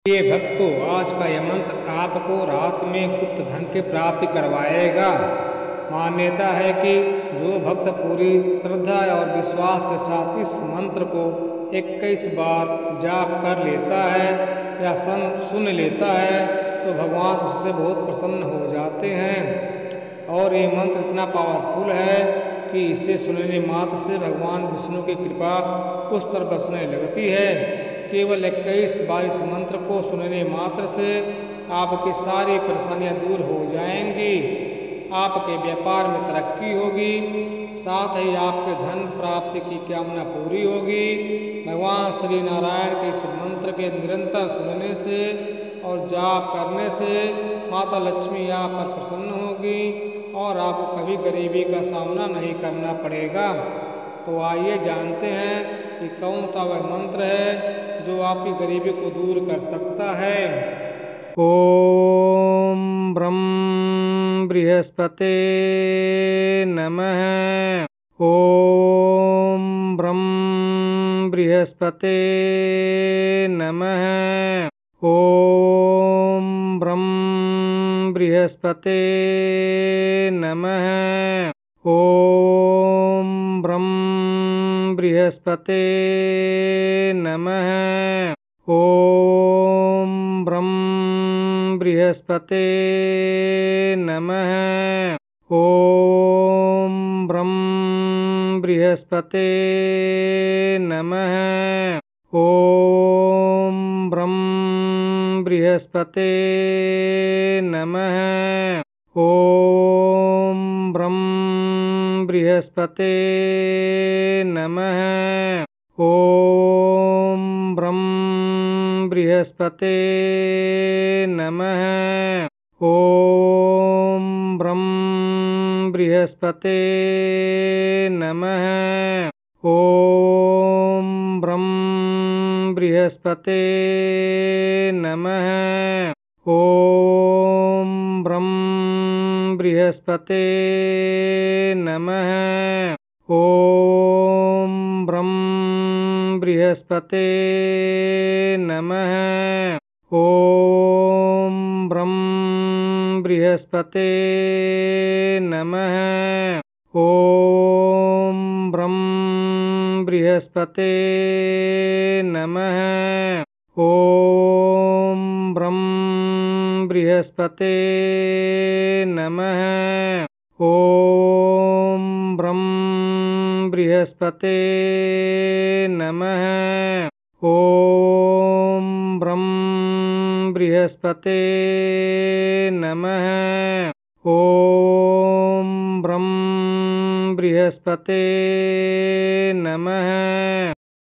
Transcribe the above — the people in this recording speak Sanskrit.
ये भक्तों, आज का यह मंत्र आपको रात में गुप्त धन की प्राप्ति करवाएगा। मान्यता है कि जो भक्त पूरी श्रद्धा और विश्वास के साथ इस मंत्र को 21 बार जाप कर लेता है या सुन लेता है तो भगवान उससे बहुत प्रसन्न हो जाते हैं। और ये मंत्र इतना पावरफुल है कि इसे सुनने मात्र से भगवान विष्णु की कृपा उस पर बरसने लगती है। केवल 21 बार इस मंत्र को सुनने मात्र से आपकी सारी परेशानियां दूर हो जाएंगी, आपके व्यापार में तरक्की होगी, साथ ही आपके धन प्राप्ति की कामना पूरी होगी। भगवान श्री नारायण के इस मंत्र के निरंतर सुनने से और जाप करने से माता लक्ष्मी आप पर प्रसन्न होगी और आपको कभी गरीबी का सामना नहीं करना पड़ेगा। तो आइए जानते हैं कि कौन सा वह मंत्र है जो आपकी गरीबी को दूर कर सकता है। ओम ब्रह्म बृहस्पते नमः। ओम ब्रह्म बृहस्पते नमः। ओम ब्रह्म बृहस्पते नमः। ओम ब्रह्म बृहस्पते नमः। ओम ब्रह्म बृहस्पते नमः। ओम ब्रह्म बृहस्पते नमः। ओम ब्रह्म बृहस्पते नमः। ओम ब्रह्म बृहस्पते नमः। ओम ब्रह्म बृहस्पते नमः। ओम ब्रह्म बृहस्पते नमः। ओम ब्रह्म बृहस्पते नमः। ओम ब्रह्म बृहस्पते नमः। ओम ब्रह्म बृहस्पते नमः। ओम ब्रह्म बृहस्पते नमः। ओम ब्रह्म बृहस्पते नमः। ओम ब्रह्म बृहस्पते नमः। ओम ब्रह्म बृहस्पते नमः। ओम ब्रह्म बृहस्पते नमः। ओम ब्रह्म बृहस्पते नमः।